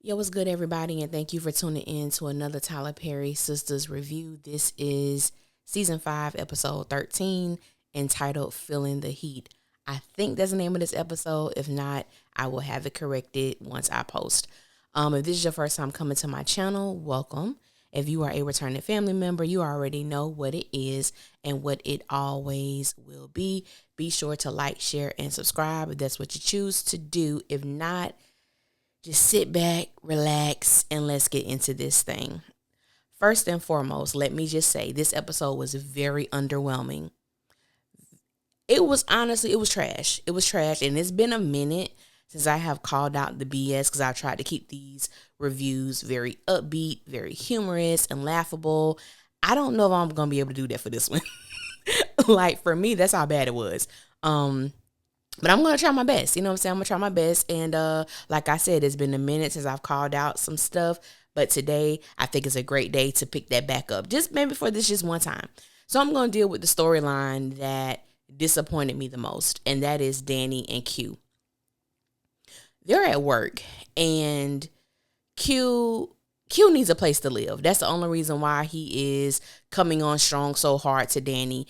Yo, what's good, everybody, and thank you for tuning in to another Tyler Perry Sisters review. This is season 5, episode 13, entitled "Feeling the Heat." I think that's the name of this episode. If not, I will have it corrected once I post. If this is your first time coming to my channel, welcome. If you are a returning family member, you already know what it is and what it always will be. Be sure to like, share, and subscribe if that's what you choose to do. If not, just sit back, relax, and let's get into this thing. First and foremost, let me just say this episode was very underwhelming. It was trash. It was trash, and it's been a minute since I have called out the BS because I tried to keep these reviews very upbeat, very humorous, and laughable. I don't know if I'm going to be able to do that for this one. Like, for me, that's how bad it was. But I'm going to try my best. You know what I'm saying? I'm going to try my best. And like I said, it's been a minute since I've called out some stuff. But today, I think it's a great day to pick that back up. Just maybe for this just one time. So I'm going to deal with the storyline that disappointed me the most. And that is Danny and Q. They're at work. And Q needs a place to live. That's the only reason why he is coming on strong so hard to Danny.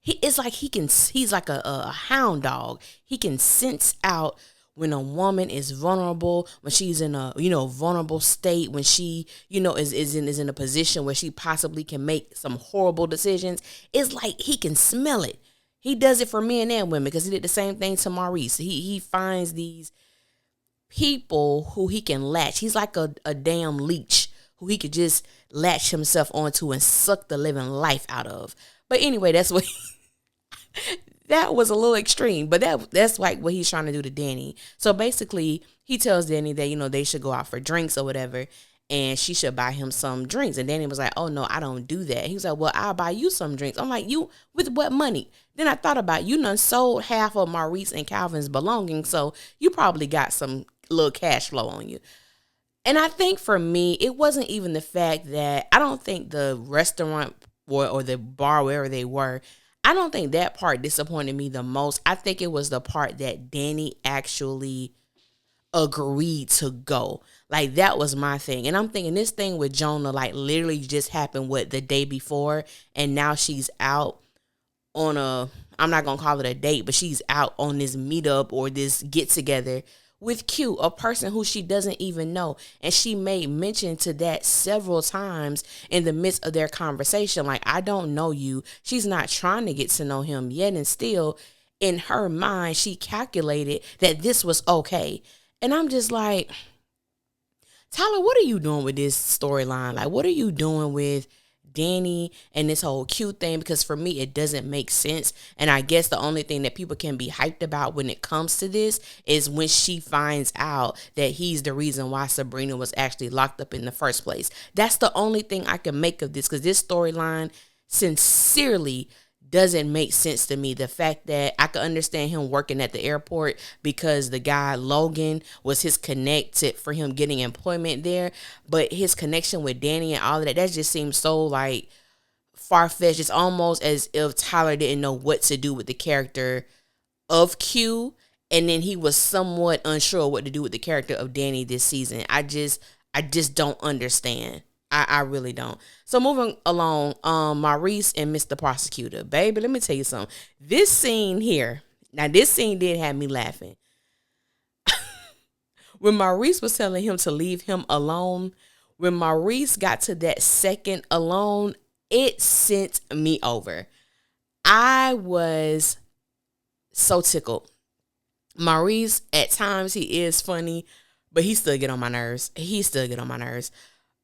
It's like he's like a hound dog. He can sense out when a woman is vulnerable, when she's in a, vulnerable state, when she, is in a position where she possibly can make some horrible decisions. It's like he can smell it. He does it for men and women because he did the same thing to Maurice. He finds these people who he can latch. He's like a damn leech who he could just latch himself onto and suck the living life out of. But anyway, that's what that was a little extreme, but that's like what he's trying to do to Danny. So basically, he tells Danny that, they should go out for drinks or whatever, and she should buy him some drinks. And Danny was like, oh, no, I don't do that. He was like, well, I'll buy you some drinks. I'm like, you, with what money? Then I thought about, you done sold half of Maurice and Calvin's belongings, so you probably got some little cash flow on you. And I think for me, it wasn't even the fact that I don't think the restaurant or the bar, wherever they were, I don't think that part disappointed me the most. I think it was the part that Danny actually agreed to go. Like, that was my thing. And I'm thinking this thing with Jonah, like, literally just happened, the day before? And now she's out on I'm not going to call it a date, but she's out on this meetup or this get together with Q, a person who she doesn't even know. And she made mention to that several times in the midst of their conversation. Like, I don't know you. She's not trying to get to know him yet. And still, in her mind, she calculated that this was okay. And I'm just like, Tyler, what are you doing with this storyline? Like, what are you doing with Danny and this whole cute thing? Because for me, it doesn't make sense. And I guess the only thing that people can be hyped about when it comes to this is when she finds out that he's the reason why Sabrina was actually locked up in the first place. That's the only thing I can make of this, because this storyline sincerely doesn't make sense to me. The fact that I could understand him working at the airport because the guy Logan was his connect for him getting employment there, but his connection with Danny and all of that just seems so like far-fetched. It's almost as if Tyler didn't know what to do with the character of Q, and then he was somewhat unsure what to do with the character of Danny this season. I just don't understand. I really don't. So moving along, Maurice and Mr. Prosecutor. Baby, let me tell you something. This scene did have me laughing. When Maurice was telling him to leave him alone, when Maurice got to that second alone, it sent me over. I was so tickled. Maurice, at times, he is funny, but he still get on my nerves.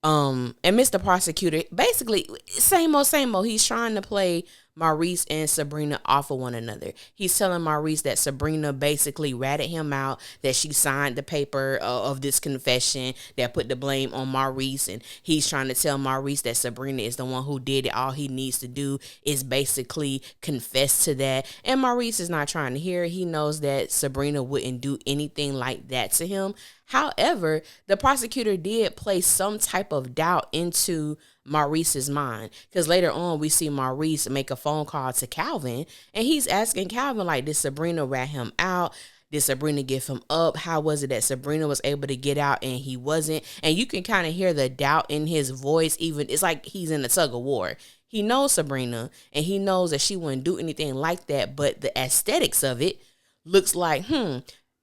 And Mr. Prosecutor, basically, same old. He's trying to play Maurice and Sabrina off of one another. He's telling Maurice that Sabrina basically ratted him out, that she signed the paper of this confession that put the blame on Maurice, and he's trying to tell Maurice that Sabrina is the one who did it. All he needs to do is basically confess to that. And Maurice is not trying to hear it. He knows that Sabrina wouldn't do anything like that to him. However, the prosecutor did place some type of doubt into Maurice's mind, because later on we see Maurice make a phone call to Calvin, and he's asking Calvin, like, did Sabrina rat him out? Did Sabrina give him up? How was it that Sabrina was able to get out and he wasn't? And you can kind of hear the doubt in his voice. Even it's like he's in a tug of war. He knows Sabrina and he knows that she wouldn't do anything like that. But the aesthetics of it looks like,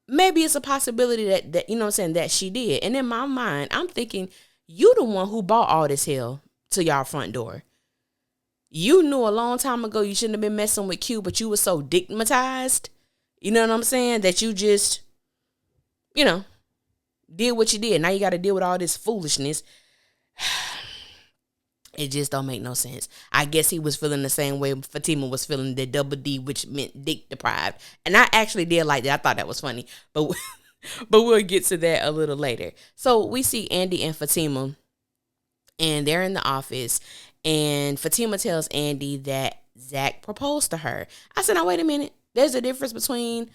maybe it's a possibility that you know what I'm saying, that she did. And in my mind, I'm thinking, you the one who bought all this hell to y'all front door. You knew a long time ago you shouldn't have been messing with Q, but you were so digmatized, you know what I'm saying, that you just, did what you did. Now you got to deal with all this foolishness. It just don't make no sense. I guess he was feeling the same way Fatima was feeling, the double D, which meant dick deprived. And I actually did like that. I thought that was funny. But we'll get to that a little later. So we see Andi and Fatima, and they're in the office. And Fatima tells Andi that Zach proposed to her. I said, now, wait a minute. There's a difference between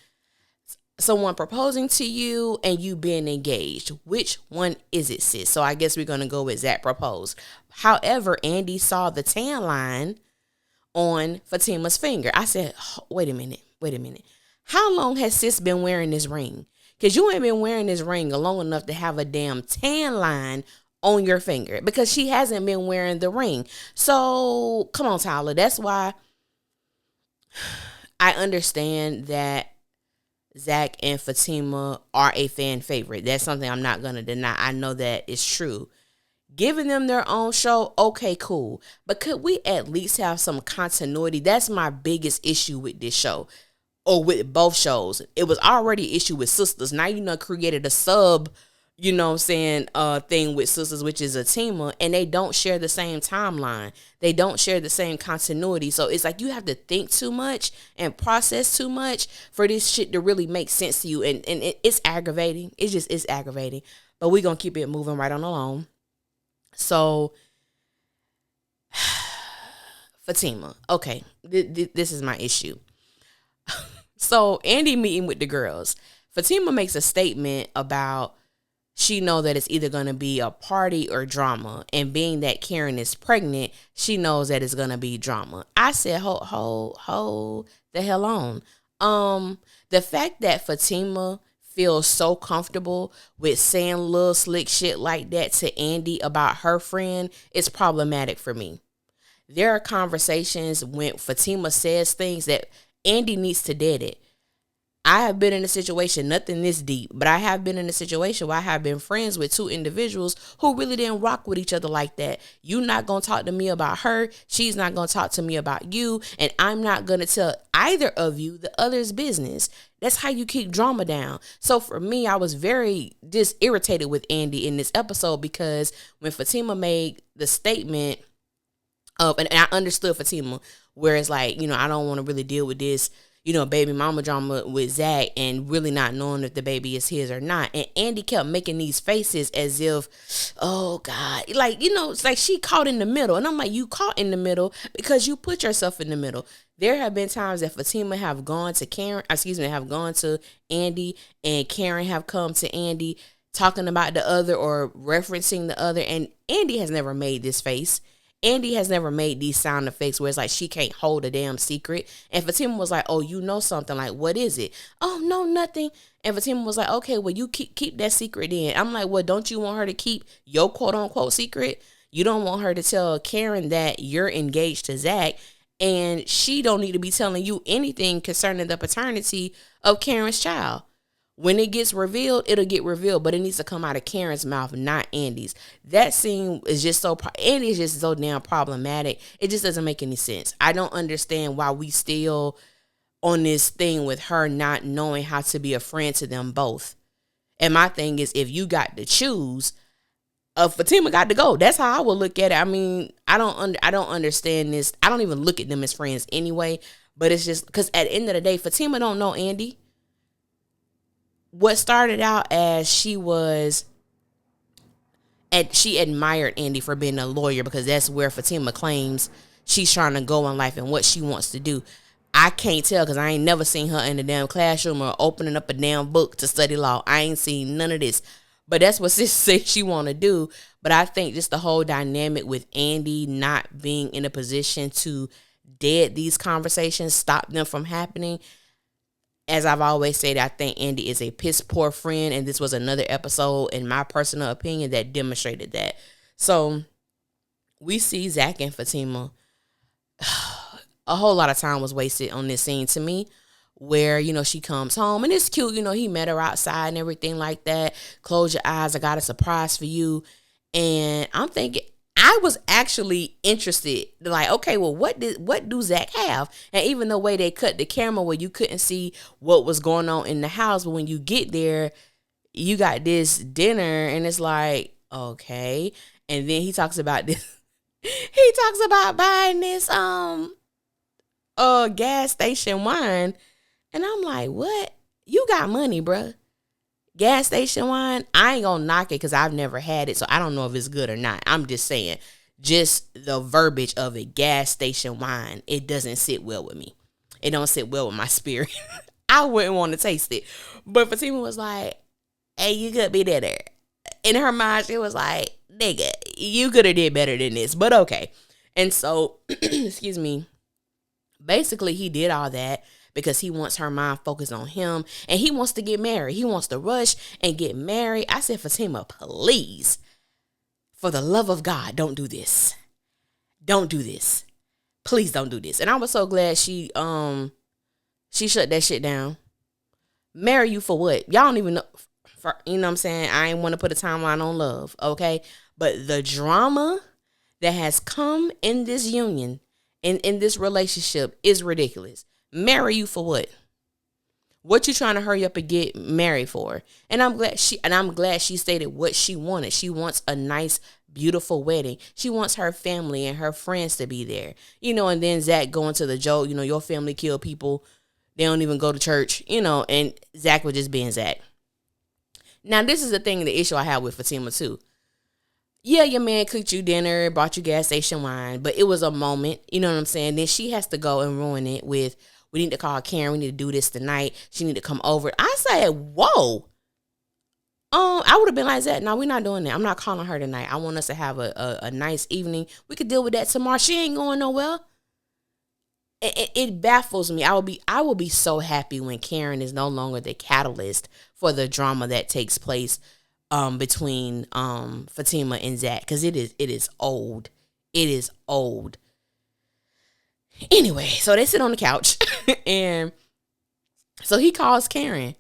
someone proposing to you and you being engaged. Which one is it, sis? So I guess we're going to go with Zach proposed. However, Andi saw the tan line on Fatima's finger. I said, wait a minute. How long has sis been wearing this ring? Because you ain't been wearing this ring long enough to have a damn tan line on your finger, because she hasn't been wearing the ring. So come on, Tyler. That's why I understand that Zach and Fatima are a fan favorite. That's something I'm not going to deny. I know that it's true. Giving them their own show, okay, cool. But could we at least have some continuity? That's my biggest issue with this show, or with both shows. It was already an issue with SISTAS. Now created a sub, thing with SISTAS, which is a teamer, and they don't share the same timeline. They don't share the same continuity. So it's like you have to think too much and process too much for this shit to really make sense to you. And it's aggravating. It's aggravating. But we're going to keep it moving right on along. So Fatima, okay, this is my issue. So Andi meeting with the girls. Fatima makes a statement about she know that it's either going to be a party or drama. And being that Karen is pregnant, she knows that it's going to be drama. I said, hold the hell on. The fact that Fatima feels so comfortable with saying little slick shit like that to Andi about her friend is problematic for me. There are conversations when Fatima says things that Andi needs to dead it. I have been in a situation, nothing this deep, but I have been in a situation where I have been friends with two individuals who really didn't rock with each other like that. You're not going to talk to me about her. She's not going to talk to me about you. And I'm not going to tell either of you the other's business. That's how you keep drama down. So for me, I was very just irritated with Andi in this episode, because when Fatima made the statement of, and I understood Fatima, where it's like, I don't want to really deal with this, baby mama drama with Zach, and really not knowing if the baby is his or not. And Andi kept making these faces as if, oh God, it's like she caught in the middle. And I'm like, you caught in the middle because you put yourself in the middle. There have been times that Fatima have gone to Andi, and Karen have come to Andi talking about the other or referencing the other. And Andi has never made this face. Andi has never made these sound effects where it's like she can't hold a damn secret. And Fatima was like, oh, you know something. Like, what is it? Oh, no, nothing. And Fatima was like, okay, well, you keep that secret in. I'm like, well, don't you want her to keep your quote unquote secret? You don't want her to tell Karen that you're engaged to Zach, and she don't need to be telling you anything concerning the paternity of Karen's child. When it gets revealed, it'll get revealed, but it needs to come out of Karen's mouth, not Andi's. That scene is just Andi is just so damn problematic. It just doesn't make any sense. I don't understand why we still on this thing with her not knowing how to be a friend to them both. And my thing is, if you got to choose, Fatima got to go. That's how I would look at it. I mean, I don't understand this. I don't even look at them as friends anyway. But it's just because at the end of the day, Fatima don't know Andi. What started out as she admired Andi for being a lawyer, because that's where Fatima claims she's trying to go in life and what she wants to do. I can't tell, because I ain't never seen her in the damn classroom or opening up a damn book to study law. I ain't seen none of this. But that's what sis says she want to do. But I think just the whole dynamic with Andi not being in a position to dead these conversations, stop them from happening, as I've always said, I think Andi is a piss poor friend, and this was another episode, in my personal opinion, that demonstrated that. So we see Zach and Fatima. A whole lot of time was wasted on this scene to me, where, you know, she comes home and it's cute. You know, he met her outside and everything like that. Close your eyes, I got a surprise for you. And I'm thinking, I was actually interested. Like, okay, well, what do Zach have? And even the way they cut the camera where you couldn't see what was going on in the house, but when you get there, you got this dinner and it's like, okay. And then he talks about this. He talks about buying this gas station wine. And I'm like, what? You got money, bruh. Gas station wine, I ain't gonna knock it because I've never had it, so I don't know if it's good or not. I'm just saying, just the verbiage of it, gas station wine, it doesn't sit well with me. It don't sit well with my spirit. I wouldn't want to taste it. But Fatima was like, hey, you could be there. In her mind, she was like, nigga, you could have did better than this, but okay. And so, excuse me, basically he did all that because he wants her mind focused on him, and he wants to get married. He wants to rush and get married. I said, Fatima, please, for the love of God, don't do this. Don't do this. Please don't do this. And I was so glad she shut that shit down. Marry you for what? Y'all don't even know. You know what I'm saying? I ain't want to put a timeline on love, okay? But the drama that has come in this union, in this relationship, is ridiculous. Marry you for what? What you trying to hurry up and get married for? And I'm glad she stated what she wanted. She wants a nice, beautiful wedding. She wants her family and her friends to be there. You know, and then Zach going to the joke, you know, your family kill people. They don't even go to church, you know, and Zach was just being Zach. Now, this is the issue I have with Fatima too. Yeah, your man cooked you dinner, bought you gas station wine, but it was a moment, you know what I'm saying? Then she has to go and ruin it with, we need to call Karen, we need to do this tonight, she need to come over. I said, whoa. I would have been like that. No, we're not doing that. I'm not calling her tonight. I want us to have a nice evening. We could deal with that tomorrow. She ain't going nowhere. It baffles me. I will be so happy when Karen is no longer the catalyst for the drama that takes place between Fatima and Zach, because it is old. It is old. Anyway, so they sit on the couch and so he calls Karen.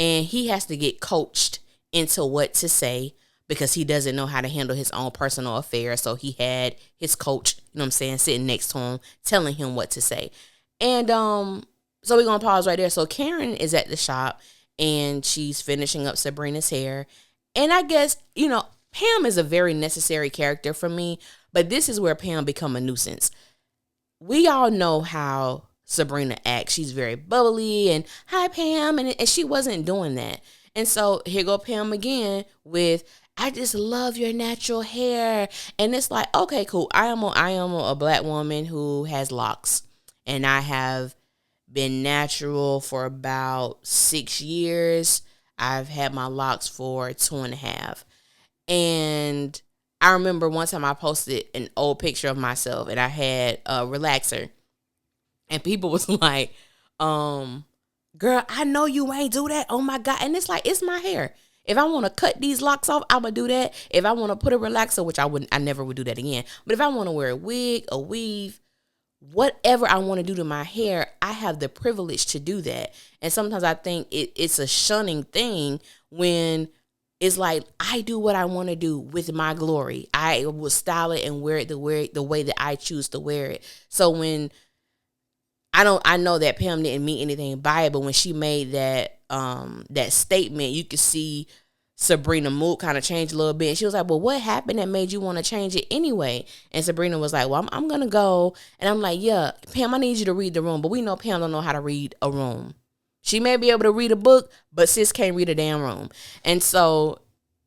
And he has to get coached into what to say because he doesn't know how to handle his own personal affairs. So he had his coach, you know what I'm saying, sitting next to him, telling him what to say. And so we're going to pause right there. So Karen is at the shop and she's finishing up Sabrina's hair. And I guess, you know, Pam is a very necessary character for me, but this is where Pam become a nuisance. We all know how Sabrina acts. She's very bubbly and hi Pam, and she wasn't doing that. And so here go Pam again with, I just love your natural hair. And it's like, okay, cool. I am a black woman who has locks, and I have been natural for about 6 years. I've had my locks for 2.5. And I remember one time I posted an old picture of myself and I had a relaxer. And people was like, girl, I know you ain't do that. Oh my God. And it's like, it's my hair. If I want to cut these locks off, I'm going to do that. If I want to put a relaxer, which I never would do that again. But if I want to wear a wig, a weave, whatever I want to do to my hair, I have the privilege to do that. And sometimes I think it's a shunning thing when it's like, I do what I want to do with my glory. I will style it and wear it the way that I choose to wear it. So when I know that Pam didn't mean anything by it, but when she made that statement, you could see Sabrina's mood kind of change a little bit. And she was like, well, what happened that made you want to change it anyway? And Sabrina was like, well, I'm going to go. And I'm like, yeah, Pam, I need you to read the room. But we know Pam don't know how to read a room. She may be able to read a book, but sis can't read a damn room. And so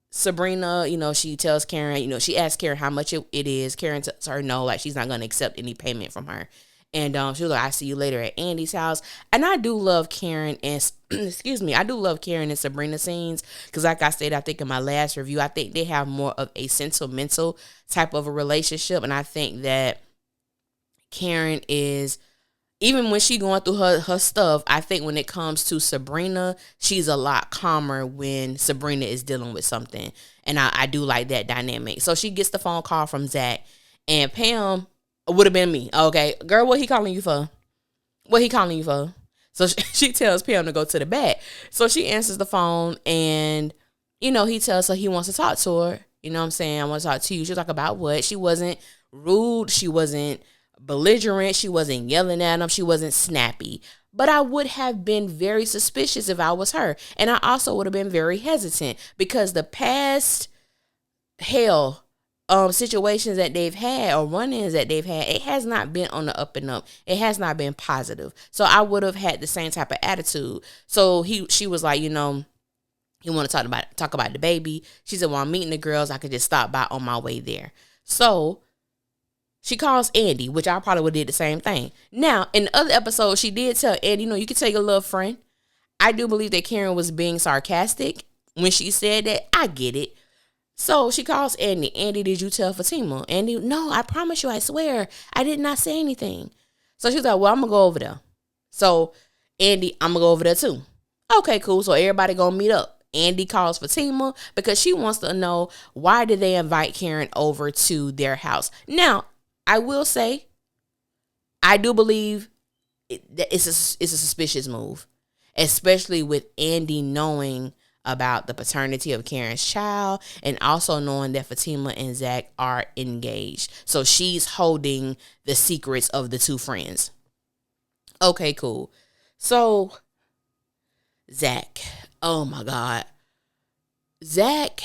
Sabrina, you know, she tells Karen, you know, she asks Karen how much it is. Karen tells her no, like she's not going to accept any payment from her. And she was like, I see you later at Andi's house. And I do love Karen and, I do love Karen and Sabrina scenes. Because like I said, I think in my last review, I think they have more of a sentimental type of a relationship. And I think that Karen is even when she going through her stuff, I think when it comes to Sabrina, she's a lot calmer when Sabrina is dealing with something. And I do like that dynamic. So she gets the phone call from Zach, and Pam would have been me. Okay, girl, what he calling you for? What he calling you for? So she tells Pam to go to the back. So she answers the phone, and, he tells her he wants to talk to her. You know what I'm saying? I want to talk to you. She's like, about what? She wasn't rude. She wasn't belligerent. She wasn't yelling at him. She wasn't snappy. But I would have been very suspicious if I was her. And I also would have been very hesitant, because the past situations that they've had, or run-ins that they've had, it has not been on the up and up. It has not been positive. So I would have had the same type of attitude. So she was like, he want to talk about the baby. She said, well, I'm meeting the girls. I could just stop by on my way there. So she calls Andi, which I probably would have did the same thing. Now, in the other episode, she did tell Andi, you can tell your little friend. I do believe that Karen was being sarcastic when she said that. I get it. So she calls Andi. Andi, did you tell Fatima? Andi, no, I promise you, I swear, I did not say anything. So she's like, well, I'm going to go over there. So Andi, I'm going to go over there too. Okay, cool. So everybody going to meet up. Andi calls Fatima because she wants to know, why did they invite Karen over to their house? Now, I will say, I do believe it's a suspicious move, especially with Andi knowing about the paternity of Karen's child, and also knowing that Fatima and Zach are engaged. So she's holding the secrets of the two friends. Okay, cool. So Zach, oh my God. Zach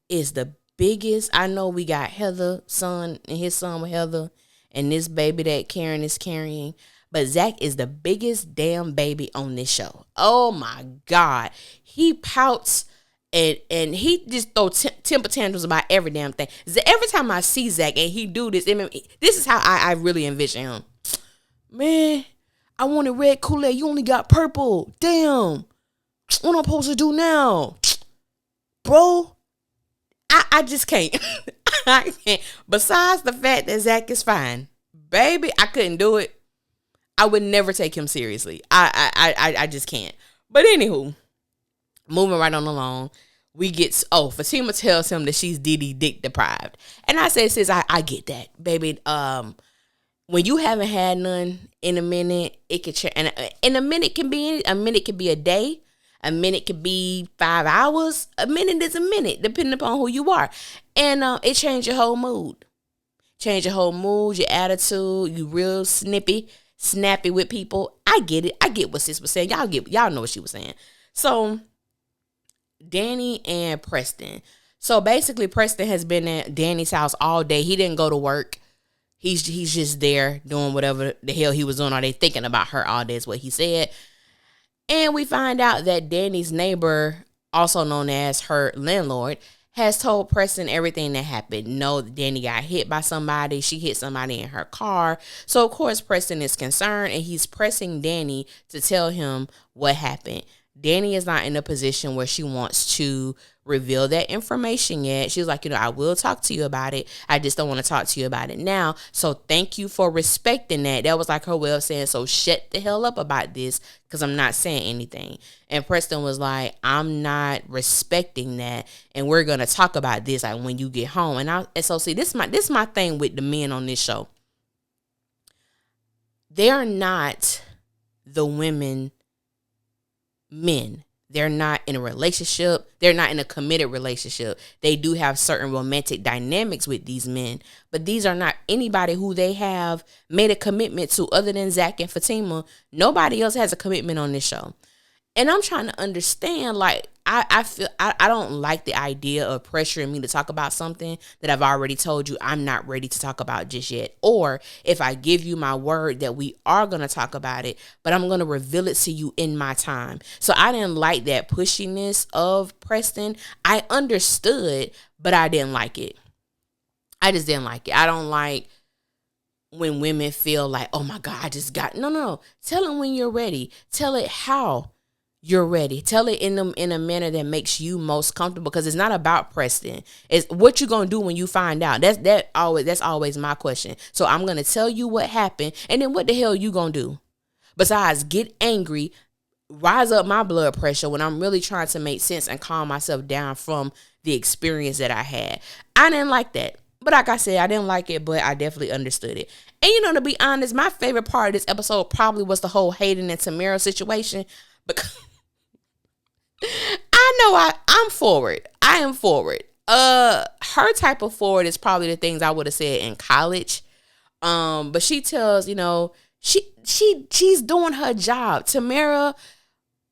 is the biggest. I know we got Heather son and his son with Heather and this baby that Karen is carrying, but Zach is the biggest damn baby on this show. Oh my God. He pouts and he just throws temper tantrums about every damn thing. Every time I see Zach and he do this, this is how I really envision him. Man, I wanted red Kool-Aid. You only got purple. Damn. What am I supposed to do now? Bro, I just can't. I can't. Besides the fact that Zach is fine, baby, I couldn't do it. I would never take him seriously. I just can't. But anywho, moving right on along, Fatima tells him that she's Didi dick deprived. And I say, sis, I get that, baby. When you haven't had none in a minute, it could change. And in a minute can be a day. A minute could be 5 hours. A minute is a minute, depending upon who you are. And it changed your whole mood. Change your whole mood, your attitude. You real snappy with people. I get it. I get what sis was saying. Y'all know what she was saying. So, Danny and Preston. So basically, Preston has been at Danny's house all day. He didn't go to work. He's just there doing whatever the hell he was doing. Are they thinking about her all day is what he said. And we find out that Danny's neighbor, also known as her landlord, has told Preston everything that happened. No, Danny got hit by somebody. She hit somebody in her car. So, of course, Preston is concerned, and he's pressing Danny to tell him what happened. Danny is not in a position where she wants to reveal that information yet. She's like, I will talk to you about it. I just don't want to talk to you about it now. So thank you for respecting that. That was like her way of saying, so shut the hell up about this, because I'm not saying anything. And Preston was like, I'm not respecting that, and we're going to talk about this like when you get home. And so see, this is my thing with the men on this show. They're not the men. They're not in a relationship. They're not in a committed relationship. They do have certain romantic dynamics with these men, but these are not anybody who they have made a commitment to other than Zach and Fatima. Nobody else has a commitment on this show. And I'm trying to understand, like, I feel I don't like the idea of pressuring me to talk about something that I've already told you I'm not ready to talk about just yet. Or if I give you my word that we are going to talk about it, but I'm going to reveal it to you in my time. So I didn't like that pushiness of Preston. I understood, but I didn't like it. I just didn't like it. I don't like when women feel like, oh my God, I just got, no. Tell them when you're ready. Tell it how you're ready. Tell it in a manner that makes you most comfortable, because it's not about Preston. It's what you gonna do when you find out. That's always my question. So I'm gonna tell you what happened, and then what the hell you gonna do? besides get angry, rise up my blood pressure when I'm really trying to make sense and calm myself down from the experience that I had. I didn't like that. But like I said, I didn't like it, but I definitely understood it. And to be honest, my favorite part of this episode probably was the whole Hayden and Tamara situation. Because I'm forward. I am forward. Her type of forward is probably the things I would have said in college. But she tells, she's doing her job. Tamara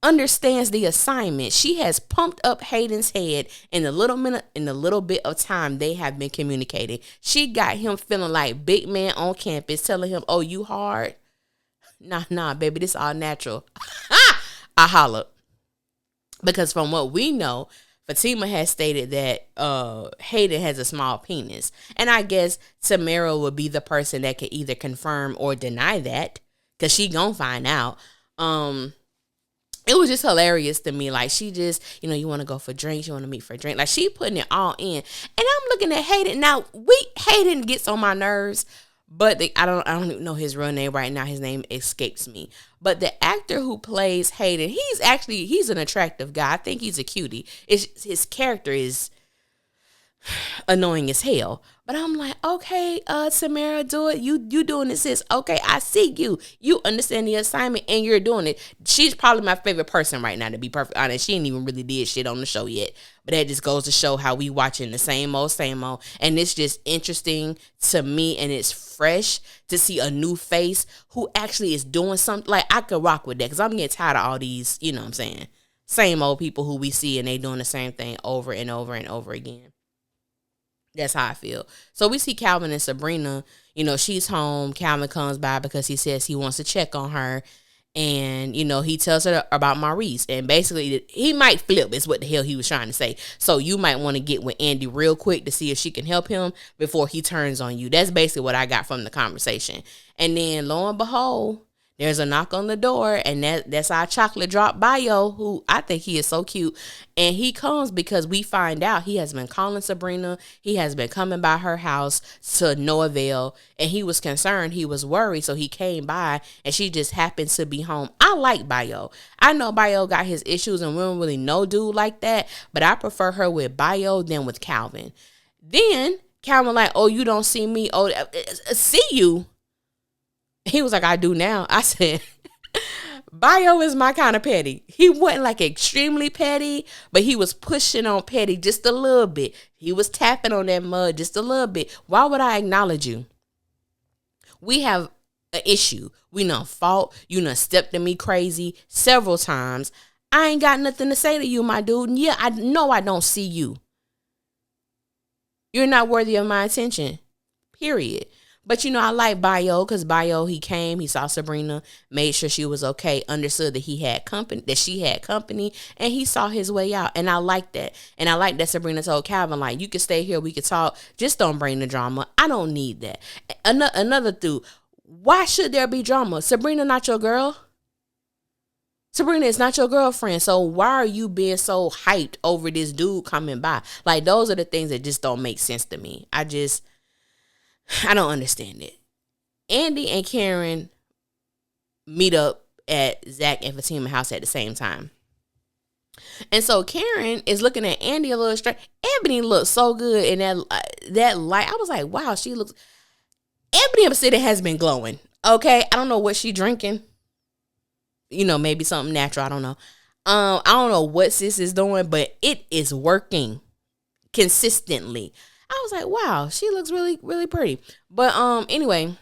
understands the assignment. She has pumped up Hayden's head in the little bit of time they have been communicating. She got him feeling like big man on campus, telling him, "Oh, you hard? Nah, baby, this all natural." I hollered. Because from what we know, Fatima has stated that Hayden has a small penis. And I guess Tamara would be the person that could either confirm or deny that, because she gonna find out. It was just hilarious to me. Like, she just, you want to go for drinks, you want to meet for a drink. Like, she putting it all in. And I'm looking at Hayden. Now, Hayden gets on my nerves, but I don't even know his real name right now. His name escapes me. But the actor who plays Hayden, he's an attractive guy. I think he's a cutie. His character is annoying as hell. But I'm like, okay, Tamara, do it. You doing it, sis. Okay, I see you. You understand the assignment and you're doing it. She's probably my favorite person right now, to be perfectly honest. She ain't even really did shit on the show yet. But that just goes to show how we watching the same old. And it's just interesting to me, and it's fresh to see a new face who actually is doing something. Like, I could rock with that, because I'm getting tired of all these, you know what I'm saying, same old people who we see and they doing the same thing over and over and over again. That's how I feel. So we see Calvin and Sabrina. She's home. Calvin comes by because he says he wants to check on her. And, he tells her about Maurice. And basically, he might flip is what the hell he was trying to say. So you might want to get with Andi real quick to see if she can help him before he turns on you. That's basically what I got from the conversation. And then, lo and behold, there's a knock on the door, and that's our chocolate drop bio, who I think he is so cute. And he comes because we find out he has been calling Sabrina. He has been coming by her house to no avail, and he was concerned. He was worried, so he came by, and she just happened to be home. I like Bio. I know Bio got his issues, and we don't really know dude like that, but I prefer her with Bio than with Calvin. Then Calvin like, "Oh, you don't see me? Oh, see you?" He was like, "I do now." I said, Bio is my kind of petty. He wasn't like extremely petty, but he was pushing on petty just a little bit. He was tapping on that mud just a little bit. Why would I acknowledge you? We have an issue. We done fought. You done stepped to me crazy several times. I ain't got nothing to say to you, my dude. And yeah, I know I don't see you. You're not worthy of my attention. Period. But, I like Bio, because Bio, he came, he saw Sabrina, made sure she was okay, understood that she had company, and he saw his way out. And I like that. And I like that Sabrina told Calvin, like, you can stay here, we can talk, just don't bring the drama. I don't need that. Another dude, why should there be drama? Sabrina not your girl? Sabrina is not your girlfriend, so why are you being so hyped over this dude coming by? Like, those are the things that just don't make sense to me. I don't understand it. Andi and Karen meet up at Zach and Fatima's house at the same time. And so Karen is looking at Andi a little straight. Ebony looks so good in that light. I was like, wow, she looks... Ebony of the City has been glowing. Okay, I don't know what she drinking. Maybe something natural. I don't know. I don't know what sis is doing, but it is working consistently. I was like, wow, she looks really, really pretty. But anyway,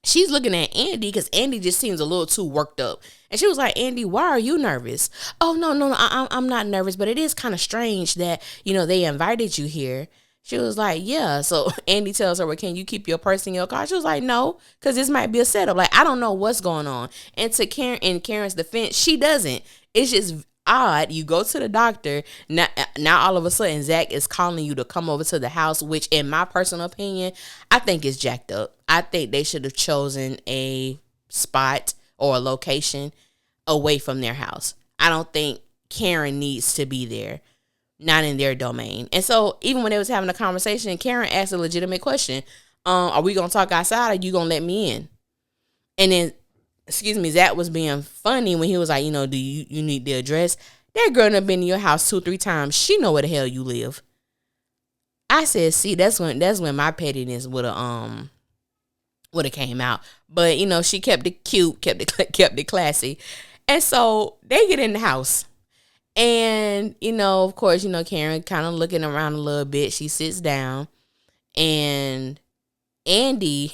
she's looking at Andi because Andi just seems a little too worked up. And she was like, "Andi, why are you nervous?" "Oh, no, I'm not nervous, but it is kind of strange that, they invited you here." She was like, "Yeah." So Andi tells her, "Well, can you keep your purse in your car?" She was like, "No, because this might be a setup. Like, I don't know what's going on." And to Karen, in Karen's defense, she doesn't. It's just odd. You go to the doctor, now all of a sudden Zach is calling you to come over to the house, which in my personal opinion, I think is jacked up. I think they should have chosen a spot or a location away from their house. I don't think Karen needs to be there, not in their domain. And so even when they was having a conversation, Karen asked a legitimate question. Are we gonna talk outside, or you gonna let me in? And then Zach was being funny when he was like, do you need the address? That girl done been in your house 2-3 times. She know where the hell you live. I said, see, that's when my pettiness would have came out. But she kept it cute, kept it classy, and so they get in the house, and of course, Karen kind of looking around a little bit. She sits down, and Andi.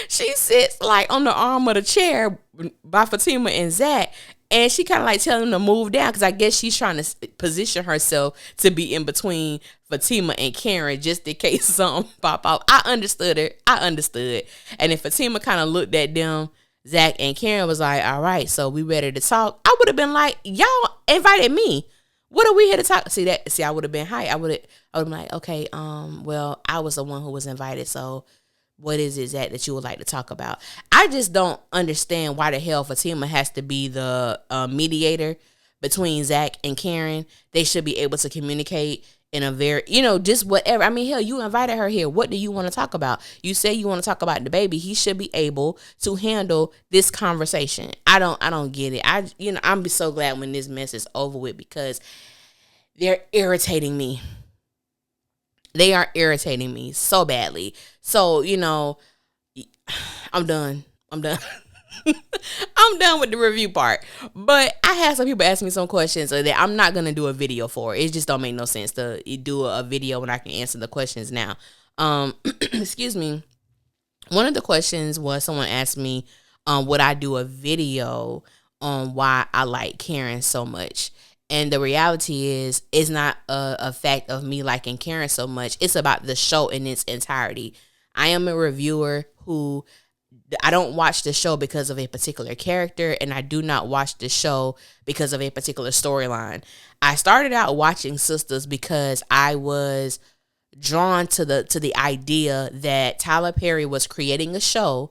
She sits like on the arm of the chair by Fatima and Zach, and she kind of like telling them to move down because I guess she's trying to position herself to be in between Fatima and Karen just in case something pop off. I understood it. And if Fatima kind of looked at them, Zach and Karen was like, all right, so we ready to talk. I would have been like, y'all invited me. What are we here to talk? See, I would have been hyped. I would have been like, okay, well, I was the one who was invited, so what is it that you would like to talk about? I just don't understand why the hell Fatima has to be the mediator between Zach and Karen. They should be able to communicate in a very, just whatever. I mean, hell, you invited her here. What do you want to talk about? You say you want to talk about the baby. He should be able to handle this conversation. I don't get it. I'm so glad when this mess is over with because they're irritating me. They are irritating me so badly. So, I'm done. I'm done with the review part. But I had some people ask me some questions that I'm not going to do a video for. It just don't make no sense to do a video when I can answer the questions now. Excuse me. One of the questions was someone asked me, would I do a video on why I like Karen so much? And the reality is, it's not a fact of me liking Karen so much. It's about the show in its entirety. I am a reviewer who, I don't watch the show because of a particular character, and I do not watch the show because of a particular storyline. I started out watching SISTAS because I was drawn to the idea that Tyler Perry was creating a show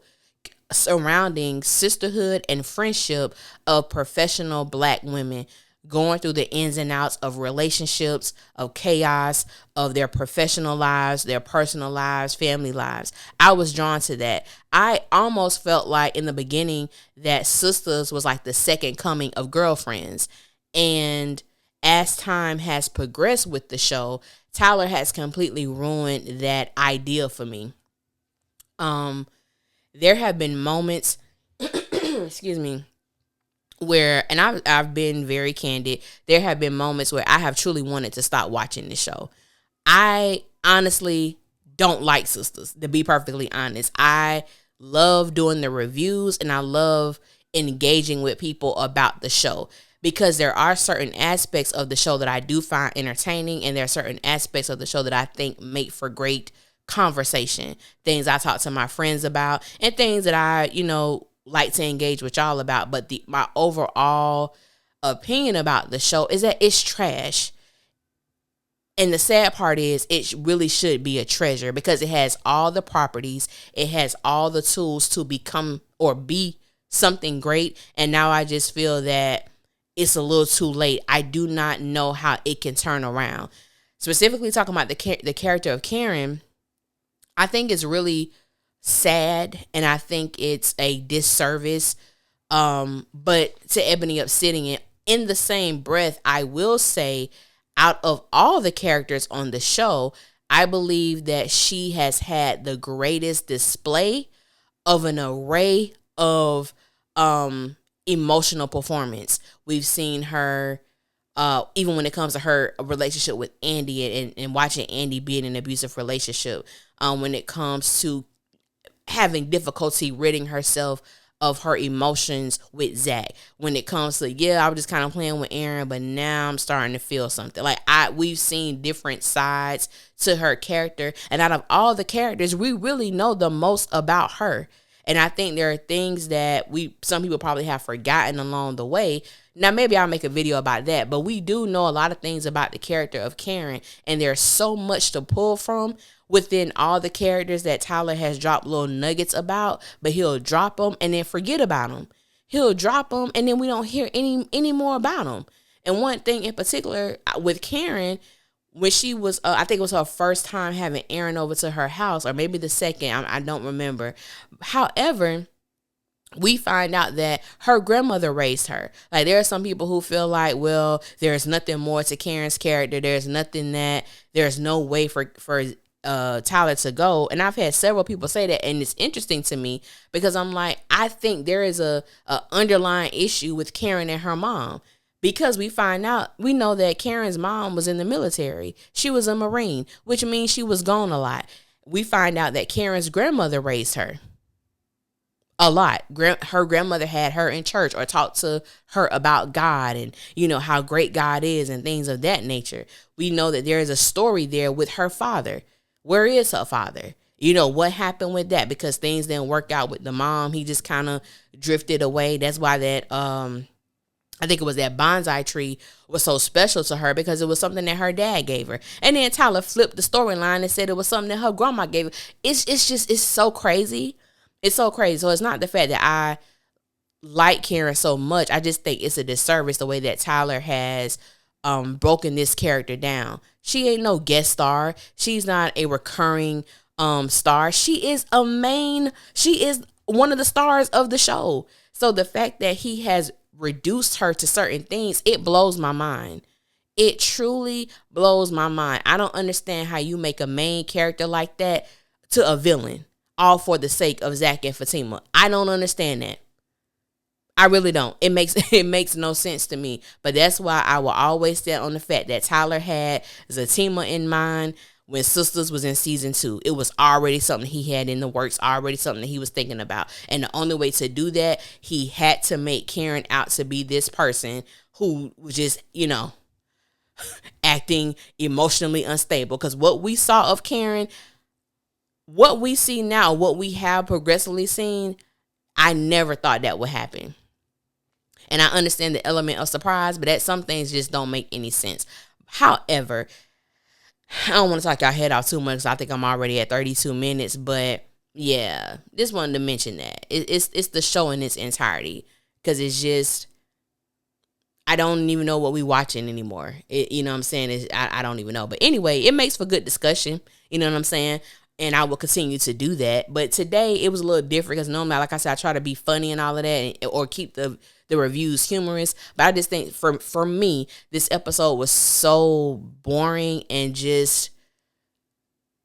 surrounding sisterhood and friendship of professional Black women going through the ins and outs of relationships, of chaos, of their professional lives, their personal lives, family lives. I was drawn to that. I almost felt like in the beginning that SISTAS was like the second coming of Girlfriends. And as time has progressed with the show, Tyler has completely ruined that idea for me. There have been moments, excuse me, where, and I've been very candid, there have been moments where I have truly wanted to stop watching the show. I honestly don't like SISTAS, to be perfectly honest. I love doing the reviews and I love engaging with people about the show because there are certain aspects of the show that I do find entertaining, and there are certain aspects of the show that I think make for great conversation. Things I talk to my friends about and things that I, like to engage with y'all about. But my overall opinion about the show is that it's trash. And the sad part is it really should be a treasure because it has all the properties. It has all the tools to become or be something great. And now I just feel that it's a little too late. I do not know how it can turn around. Specifically talking about the character of Karen, I think it's really sad, and I think it's a disservice. But to Ebony Obsidian, in the same breath, I will say, out of all the characters on the show, I believe that she has had the greatest display of an array of emotional performance. We've seen her, even when it comes to her relationship with Andi and watching Andi be in an abusive relationship, when it comes to having difficulty ridding herself of her emotions with Zach. When it comes to, I was just kind of playing with Aaron, but now I'm starting to feel something. Like we've seen different sides to her character, and out of all the characters, we really know the most about her. And I think there are things that some people probably have forgotten along the way. Now, maybe I'll make a video about that, but we do know a lot of things about the character of Karen, and there's so much to pull from within all the characters that Tyler has dropped little nuggets about, but he'll drop them and then forget about them. He'll drop them and then we don't hear any more about them. And one thing in particular with Karen, when she was, I think it was her first time having Aaron over to her house, or maybe the second, I don't remember. However, we find out that her grandmother raised her. Like, there are some people who feel like, well, there's nothing more to Karen's character. There's no way for Tyler to go. And I've had several people say that, and it's interesting to me because I'm like, I think there is a underlying issue with Karen and her mom. Because we know that Karen's mom was in the military. She was a Marine, which means she was gone a lot. We find out that Karen's grandmother raised her a lot. Her grandmother had her in church or talked to her about God and, how great God is and things of that nature. We know that there is a story there with her father. Where is her father? What happened with that? Because things didn't work out with the mom. He just kind of drifted away. That's why that, I think it was that bonsai tree was so special to her, because it was something that her dad gave her. And then Tyler flipped the storyline and said it was something that her grandma gave her. It's so crazy. It's so crazy. So it's not the fact that I like Karen so much. I just think it's a disservice the way that Tyler has broken this character down. She ain't no guest star. She's not a recurring star. She is one of the stars of the show. So the fact that he has reduced her to certain things, it blows my mind. It truly blows my mind. I don't understand how you make a main character like that to a villain, all for the sake of Zach and Fatima. I don't understand that. I really don't. It makes no sense to me. But that's why I will always stand on the fact that Tyler had Fatima in mind when SISTAS was in season 2. It was already something he had in the works, already something that he was thinking about. And the only way to do that, he had to make Karen out to be this person who was just, acting emotionally unstable. Because what we saw of Karen, what we see now, what we have progressively seen, I never thought that would happen. And I understand the element of surprise, but that some things just don't make any sense. However, I don't want to talk y'all head off too much, because I think I'm already at 32 minutes. But yeah, just wanted to mention that. It's the show in its entirety, because it's just, I don't even know what we watching anymore. You know what I'm saying? I don't even know. But anyway, it makes for good discussion. You know what I'm saying? And I will continue to do that. But today it was a little different, because normally, like I said, I try to be funny and all of that, or keep the reviews humorous. But I just think for me, this episode was so boring and just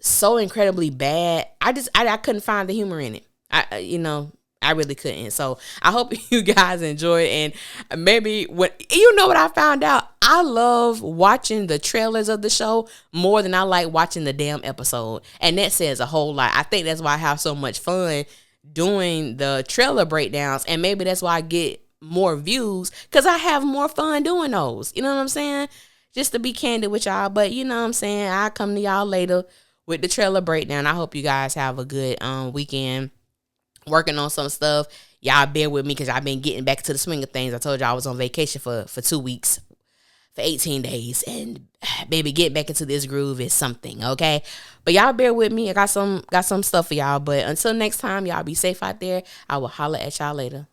so incredibly bad. I couldn't find the humor in it. I really couldn't. So I hope you guys enjoyed. And maybe what I found out, I love watching the trailers of the show more than I like watching the damn episode. And that says a whole lot. I think that's why I have so much fun doing the trailer breakdowns. And maybe that's why I get more views, because I have more fun doing those. You know what I'm saying? Just to be candid with y'all. But you know what I'm saying? I'll come to y'all later with the trailer breakdown. I hope you guys have a good weekend working on some stuff. Y'all bear with me, because I've been getting back to the swing of things. I told y'all I was on vacation for 2 weeks, for 18 days. And baby, get back into this groove is something, okay? But y'all bear with me. I got some stuff for y'all. But until next time, y'all be safe out there. I will holler at y'all later.